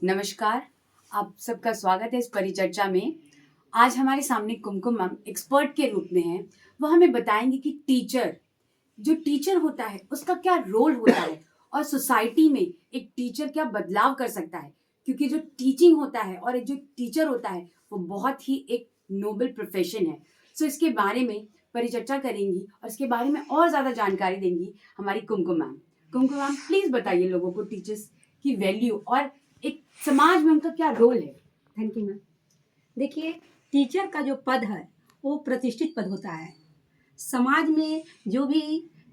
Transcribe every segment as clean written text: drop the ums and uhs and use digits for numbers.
नमस्कार, आप सबका स्वागत है इस परिचर्चा में। आज हमारे सामने कुमकुम मैम एक्सपर्ट के रूप में हैं। वो हमें बताएंगे कि जो टीचर होता है उसका क्या रोल होता है और सोसाइटी में एक टीचर क्या बदलाव कर सकता है। क्योंकि जो टीचिंग होता है और एक जो टीचर होता है वो बहुत ही एक नोबल प्रोफेशन है। सो इसके बारे में परिचर्चा करेंगी और इसके बारे में और ज़्यादा जानकारी देंगी हमारी कुमकुम मैम। कुमकुम मैम प्लीज़ बताइए लोगों को टीचर्स की वैल्यू और एक समाज में उनका क्या रोल है। Thank you ma'am. देखिए, टीचर का जो पद है वो प्रतिष्ठित पद होता है। समाज में जो भी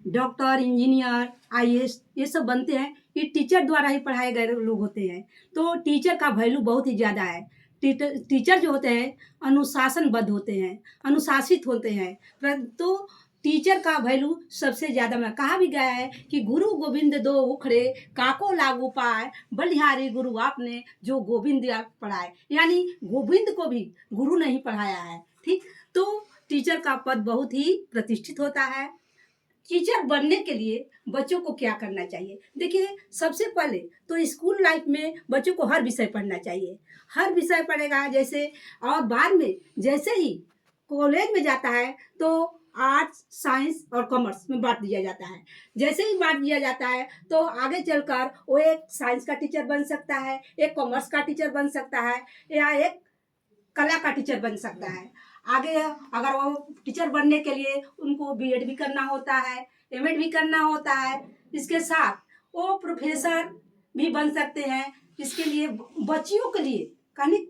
डॉक्टर, इंजीनियर, आईएएस ये सब बनते हैं, ये टीचर द्वारा ही पढ़ाए गए लोग होते हैं। तो टीचर का वैल्यू बहुत ही ज़्यादा है। टीचर जो होते हैं अनुशासनबद्ध होते हैं, अनुशासित होते हैं। तो टीचर का वैल्यू सबसे ज़्यादा में कहा भी गया है कि गुरु गोविंद दो उखड़े काको लागू पाए, बलिहारी गुरु आपने जो गोविंद आप पढ़ाए। यानी गोविंद को भी गुरु नहीं पढ़ाया है। ठीक, तो टीचर का पद बहुत ही प्रतिष्ठित होता है। टीचर बनने के लिए बच्चों को क्या करना चाहिए? देखिए, सबसे पहले तो स्कूल लाइफ में बच्चों को हर विषय पढ़ना चाहिए। हर विषय पढ़ेगा जैसे, और बाद में जैसे ही कॉलेज में जाता है तो आर्ट्स, साइंस और कॉमर्स में बांट दिया जाता है। जैसे ही बांट दिया जाता है तो आगे चलकर वो एक साइंस का टीचर बन सकता है, एक कॉमर्स का टीचर बन सकता है, या एक कला का टीचर बन सकता है। आगे अगर वो टीचर बनने के लिए उनको बीएड भी करना होता है, एमएड भी करना होता है। इसके साथ वो प्रोफेसर भी बन सकते हैं। इसके लिए बच्चियों के लिए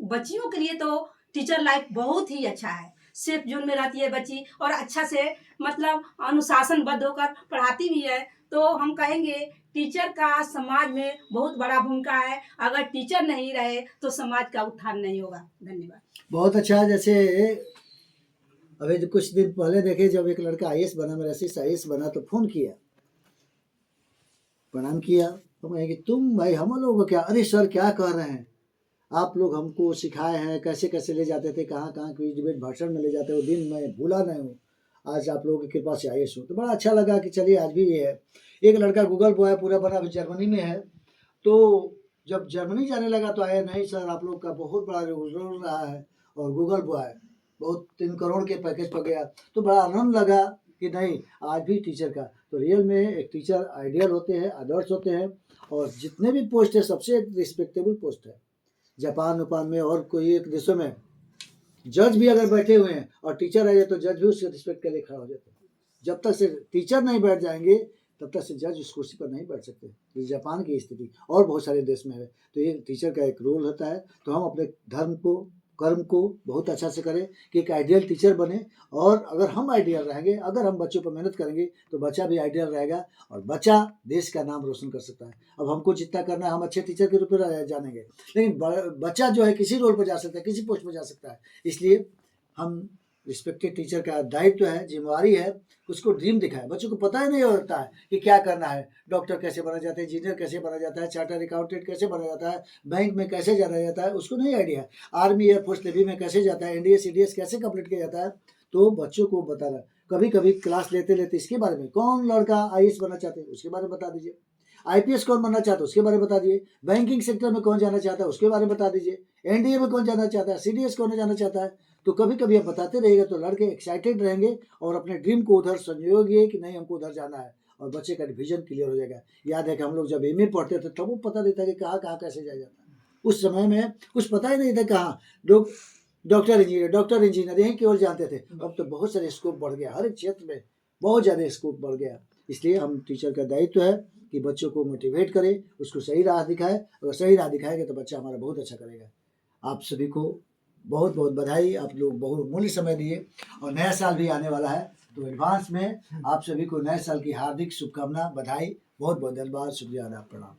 बच्चियों के लिए तो टीचर लाइफ बहुत ही अच्छा है। सेफ जोन में रहती है बच्ची और अच्छा से मतलब अनुशासनबद्ध होकर पढ़ाती भी है। तो हम कहेंगे टीचर का समाज में बहुत बड़ा भूमिका है। अगर टीचर नहीं रहे तो समाज का उत्थान नहीं होगा। धन्यवाद। बहुत अच्छा। जैसे अभी तो कुछ दिन पहले देखे, जब एक लड़का आईएएस बना, मेरा शिष्य आईएएस बना, तो फोन किया, प्रणाम किया, तो मैं कि तुम भाई हम लोगों को क्या, अरे सर क्या कह रहे हैं आप लोग, हमको सिखाए हैं कैसे कैसे ले जाते थे, कहाँ कहाँ क्विज डिबेट भाषण में ले जाते हो, दिन मैं भूला नहीं हूँ। आज आप लोगों की कृपा से आईएएस हूँ, तो बड़ा अच्छा लगा कि चलिए आज भी ये है। एक लड़का गूगल बॉय पूरा बना, अभी जर्मनी में है। तो जब जर्मनी जाने लगा तो आया, नहीं सर आप लोग का बहुत बड़ा रोल रहा है और गूगल बॉय बहुत 3 करोड़ के पैकेज पर गया। तो बड़ा आनंद लगा कि नहीं, आज भी टीचर का तो रियल में एक टीचर आइडियल होते हैं, आदर्श होते हैं। और जितने भी पोस्ट है सबसे रिस्पेक्टेबल पोस्ट है। जापान उपान में और कोई एक देशों में जज भी अगर बैठे हुए हैं और टीचर आ जाए तो जज भी उससे रिस्पेक्ट के लिए खड़ा हो जाता है। जब तक से टीचर नहीं बैठ जाएंगे तब तक से जज उस कुर्सी पर नहीं बैठ सकते। ये जापान की स्थिति और बहुत सारे देश में है। तो ये टीचर का एक रोल होता है। तो हम अपने धर्म को, कर्म को बहुत अच्छा से करें कि एक आइडियल टीचर बने। और अगर हम आइडियल रहेंगे, अगर हम बच्चों पर मेहनत करेंगे तो बच्चा भी आइडियल रहेगा और बच्चा देश का नाम रोशन कर सकता है। अब हमको जितना करना है, हम अच्छे टीचर के रूप में जानेंगे, लेकिन बच्चा जो है किसी रोल पर जा सकता है, किसी पोस्ट पर जा सकता है। इसलिए हम रिस्पेक्टेड टीचर का दायित्व है, जिम्मेवारी है, उसको ड्रीम दिखाए। बच्चों को पता ही नहीं होता है कि क्या करना है, डॉक्टर कैसे बना जाता है, इंजीनियर कैसे बना जाता है, चार्टर्ड अकाउंटेंट कैसे बना जाता है, बैंक में कैसे जाना जाता है, उसको नहीं आइडिया है। आर्मी, एयरफोर्स, नेवी में कैसे जाता है, एनडीए सीडीएस कैसे कंप्लीट किया जाता है। तो बच्चों को बताना, कभी कभी क्लास लेते लेते इसके बारे में, कौन लड़का आईएएस बनना चाहते हैं उसके बारे में बता दीजिए, आईपीएस कौन बनना चाहता है उसके बारे में बता दीजिए, बैंकिंग सेक्टर में कौन जाना चाहता है उसके बारे में बता दीजिए, एनडीए में कौन जाना चाहता है, सीडीएस कौन जाना चाहता है। तो कभी कभी आप बताते रहिएगा तो लड़के एक्साइटेड रहेंगे और अपने ड्रीम को उधर संजोगे कि नहीं हमको उधर जाना है, और बच्चे का विजन क्लियर हो जाएगा। याद है कि हम लोग जब एमए पढ़ते थे तब वो पता नहीं था कि कहाँ कहाँ कैसे जाया जाता है। उस समय में कुछ पता ही नहीं था कहाँ लोग डॉक्टर इंजीनियर यहीं की ओर जानते थे। अब तो बहुत सारे स्कोप बढ़ गया, हर एक क्षेत्र में बहुत ज़्यादा स्कोप बढ़ गया। इसलिए हम टीचर का दायित्व है कि बच्चों को मोटिवेट करें, उसको सही राह दिखाए। अगर सही राह दिखाएंगे तो बच्चा हमारा बहुत अच्छा करेगा। आप सभी को बहुत बहुत बधाई, आप लोग बहुत मूल्य समय दिए। और नया साल भी आने वाला है, तो एडवांस में आप सभी को नए साल की हार्दिक शुभकामना, बधाई, बहुत बहुत धन्यवाद, शुक्रिया, आदाब, प्रणाम।